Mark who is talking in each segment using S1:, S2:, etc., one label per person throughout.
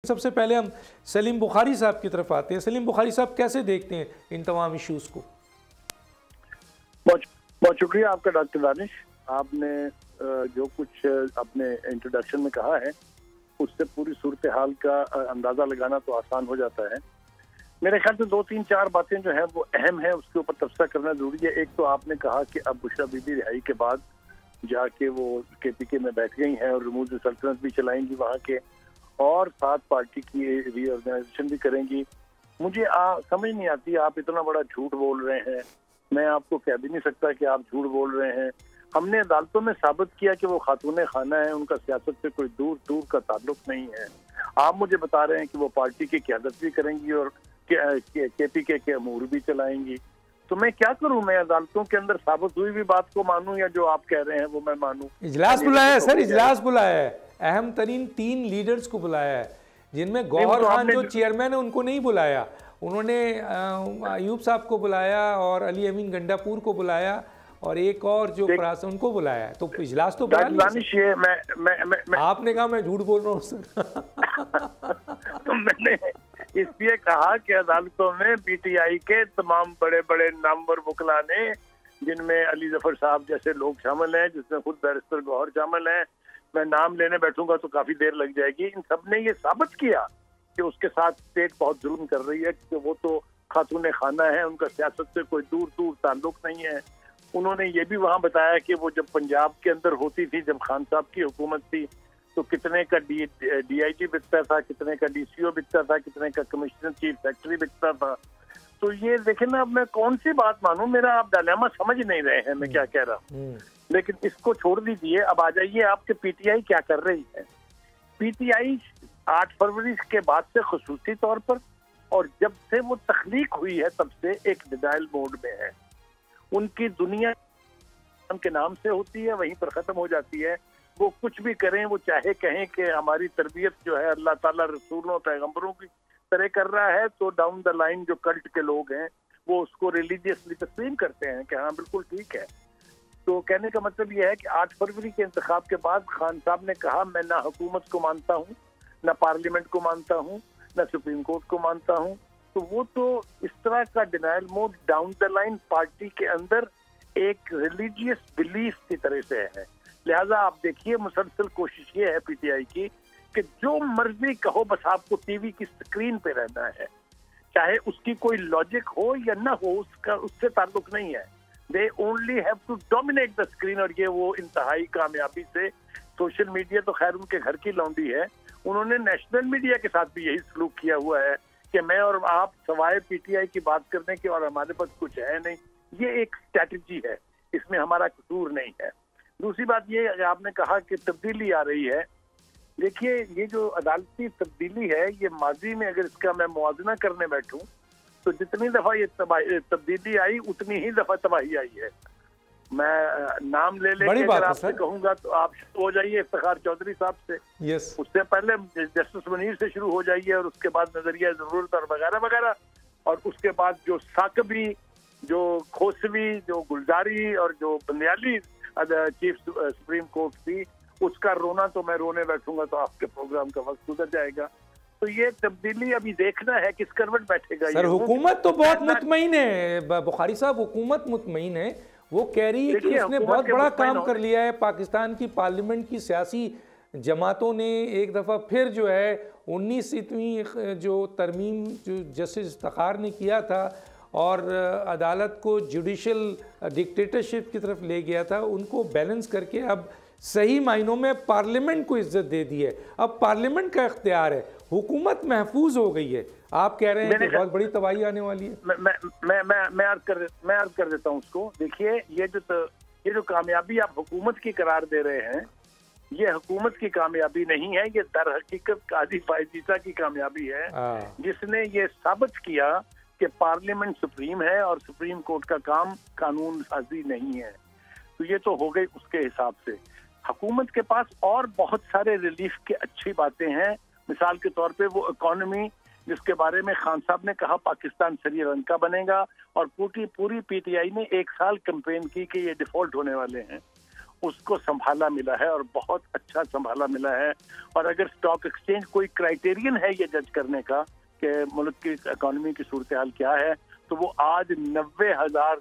S1: सबसे पहले हम सलीम बुखारी साहब की तरफ आते हैं। सलीम बुखारी साहब कैसे देखते हैं इन तमाम इश्यूज़ को?
S2: बहुत शुक्रिया आपका डॉक्टर दानिश। आपने जो कुछ अपने इंट्रोडक्शन में कहा है उससे पूरी सूरत हाल का अंदाज़ा लगाना तो आसान हो जाता है। मेरे ख्याल से 2-3-4 बातें जो हैं वो अहम है, उसके ऊपर तबसरा करना जरूरी है। एक तो आपने कहा कि अब बुशरा बीबी रिहाई के बाद जाके वो KPK में बैठ गई हैं और रिमूव सल्तनत भी चलाएंगी वहाँ के, और साथ पार्टी की रीऑर्गेनाइजेशन भी करेंगी। मुझे समझ नहीं आती, आप इतना बड़ा झूठ बोल रहे हैं। मैं आपको कह भी नहीं सकता कि आप झूठ बोल रहे हैं। हमने अदालतों में साबित किया कि वो खातून खाना है, उनका सियासत से कोई दूर दूर का ताल्लुक नहीं है। आप मुझे बता रहे हैं कि वो पार्टी की क़यादत भी करेंगी और KPK के अमूर भी चलाएंगी। तो मैं क्या करूं? मैं अदालतों के अंदर साबित हुई भी बात को मानूं या जो आप कह रहे हैं वो मैं मानूं?
S1: इजलास बुलाया है सर, इजलास बुलाया है। अहम तरीन 3 लीडर्स को बुलाया है, जिनमें गौहर खान जो चेयरमैन है उनको नहीं बुलाया। उन्होंने अयूब साहब को बुलाया और अली अमीन गंडापुर को बुलाया और एक और जो प्रास उनको बुलाया है। तो इजलास तो बुला लिया। आपने कहा मैं झूठ बोल रहा हूँ सर।
S2: तो मैंने इसलिए कहा कि अदालतों में PTI के तमाम बड़े बड़े नामवर वकला ने, जिनमें अली जफर साहब जैसे लोग शामिल हैं, जिसमें खुद बैरिस्टर गौहर शामिल हैं, मैं नाम लेने बैठूंगा तो काफी देर लग जाएगी। इन सब ने ये साबित किया कि उसके साथ स्टेट बहुत जुल्म कर रही है, कि वो तो खातून खाना है, उनका सियासत से कोई दूर दूर ताल्लुक नहीं है। उन्होंने ये भी वहाँ बताया कि वो जब पंजाब के अंदर होती थी, जब खान साहब की हुकूमत थी, तो कितने का DIG बिकता था, कितने का DCO बिकता था, कितने का कमिश्नर चीफ सेक्रेटरी बिकता था। तो ये देखें ना, अब मैं कौन सी बात मानूं? मेरा आप डायलेमा समझ नहीं रहे हैं मैं क्या कह रहा हूँ। लेकिन इसको छोड़ दीजिए, अब आ जाइए आपके PTI क्या कर रही है। PTI 8 फरवरी के बाद से खुसूसी तौर पर, और जब से वो तख्लीक हुई है तब से एक डिनाइल मोड में है। उनकी दुनिया के नाम से होती है, वहीं पर खत्म हो जाती है। वो कुछ भी करें, वो चाहे कहें कि हमारी तरबियत जो है अल्लाह ताला रसूलों पैगंबरों की तरह कर रहा है, तो डाउन द लाइन जो कल्ट के लोग हैं वो उसको रिलीजियसली तस्लीम करते हैं कि हाँ बिल्कुल ठीक है। तो कहने का मतलब यह है कि 8 फरवरी के इंतखाब के बाद खान साहब ने कहा मैं ना हुकूमत को मानता हूँ, ना पार्लियामेंट को मानता हूँ, ना सुप्रीम कोर्ट को मानता हूँ। तो वो तो इस तरह का denial mode down the line party के अंदर एक रिलीजियस बिलीफ की तरह से है। लिहाजा आप देखिए, मुसलसल कोशिश ये है PTI की कि जो मर्जी कहो, बस आपको टीवी की स्क्रीन पे रहना है, चाहे उसकी कोई लॉजिक हो या ना हो, उसका उससे ताल्लुक नहीं है। They only have to dominate the screen. और ये वो इंतहाई कामयाबी से, सोशल मीडिया तो खैर उनके घर की लौंडी है, उन्होंने नेशनल मीडिया के साथ भी यही सलूक किया हुआ है कि मैं और आप सवाए PTI की बात करने के और हमारे पास कुछ है नहीं। ये एक स्ट्रैटेजी है, इसमें हमारा कसूर नहीं है। दूसरी बात ये, आपने कहा कि तब्दीली आ रही है। देखिए, ये जो अदालती तब्दीली है, ये माजी में अगर इसका मैं मुआवजा करने बैठूं तो जितनी दफा ये तब्दीली आई उतनी ही दफा तबाही आई है। मैं नाम ले लेके अगर आपसे कहूंगा तो आप शुरू हो जाइए इफ्तिखार चौधरी साहब से, उससे पहले जस्टिस मुनीर से शुरू हो जाइए, और उसके बाद नजरिया जरूरत और वगैरह वगैरह, और उसके बाद जो साकबी, जो खोसवी, जो गुलजारी और जो बंदियाली चीफ सुप्रीम कोर्ट थी, उसका रोना तो मैं रोने बैठूंगा तो आपके प्रोग्राम का वक्त गुजर जाएगा। तो ये तब्दीली अभी देखना है किस करवट बैठेगा।
S1: सर हुकूमत तो बहुत मुतमईन है बुखारी साहब, हुकूमत मुतमईन है। वो कह रही है कि उसने बहुत बड़ा काम कर लिया है। पाकिस्तान की पार्लियामेंट की सियासी जमातों ने एक दफ़ा फिर जो है 19वीं जो तरमीम जो जस्टिस इफ्तिखार ने किया था और अदालत को जुडिशल डिक्टेटरशिप की तरफ ले गया था, उनको बैलेंस करके अब सही मायनों में पार्लियामेंट को इज्जत दे दी है। अब पार्लियामेंट का इख्तियार है, हुकूमत महफूज हो गई है। आप कह रहे हैं कि बहुत बड़ी तबाही आने वाली है।
S2: मैं अर्ज कर देता हूँ उसको। देखिए, ये जो कामयाबी आप हुकूमत की करार दे रहे हैं, ये हुकूमत की कामयाबी नहीं है, ये दर हकीकत काजी फायजीसा की कामयाबी है, जिसने ये साबित किया कि पार्लियामेंट सुप्रीम है और सुप्रीम कोर्ट का काम कानून साजी नहीं है। तो ये तो हो गई उसके हिसाब से। हुकूमत के पास और बहुत सारे रिलीफ के अच्छी बातें हैं। मिसाल के तौर पे वो इकोनॉमी, जिसके बारे में खान साहब ने कहा पाकिस्तान श्रीलंका बनेगा, और पूरी PTI ने 1 साल कैंपेन की कि ये डिफॉल्ट होने वाले हैं। उसको संभाला मिला है और बहुत अच्छा संभाला मिला है। और अगर स्टॉक एक्सचेंज कोई क्राइटेरियन है ये जज करने का कि मुल्क की इकोनॉमी की सूरत हाल क्या है, तो वो आज 90,000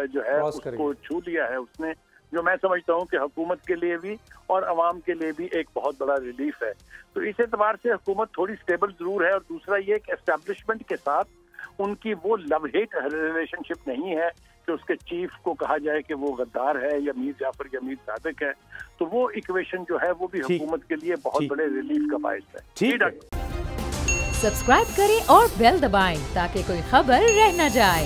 S2: जो है उसको छू लिया है उसने, जो मैं समझता हूँ कि हुकूमत के लिए भी और अवाम के लिए भी एक बहुत बड़ा रिलीफ है। तो इस एतबार से हुकूमत थोड़ी स्टेबल जरूर है। और दूसरा ये कि एस्टेब्लिशमेंट के साथ उनकी वो लव हेट रिलेशनशिप नहीं है कि उसके चीफ को कहा जाए कि वो गद्दार है या मीर जाफर या मीर सादिक है। तो वो इक्वेशन जो है वो भी हुकूमत के लिए बहुत बड़े रिलीफ का बायस है।
S1: ठीक है,
S3: सब्सक्राइब करें और बेल दबाएं ताकि कोई खबर रह न जाए।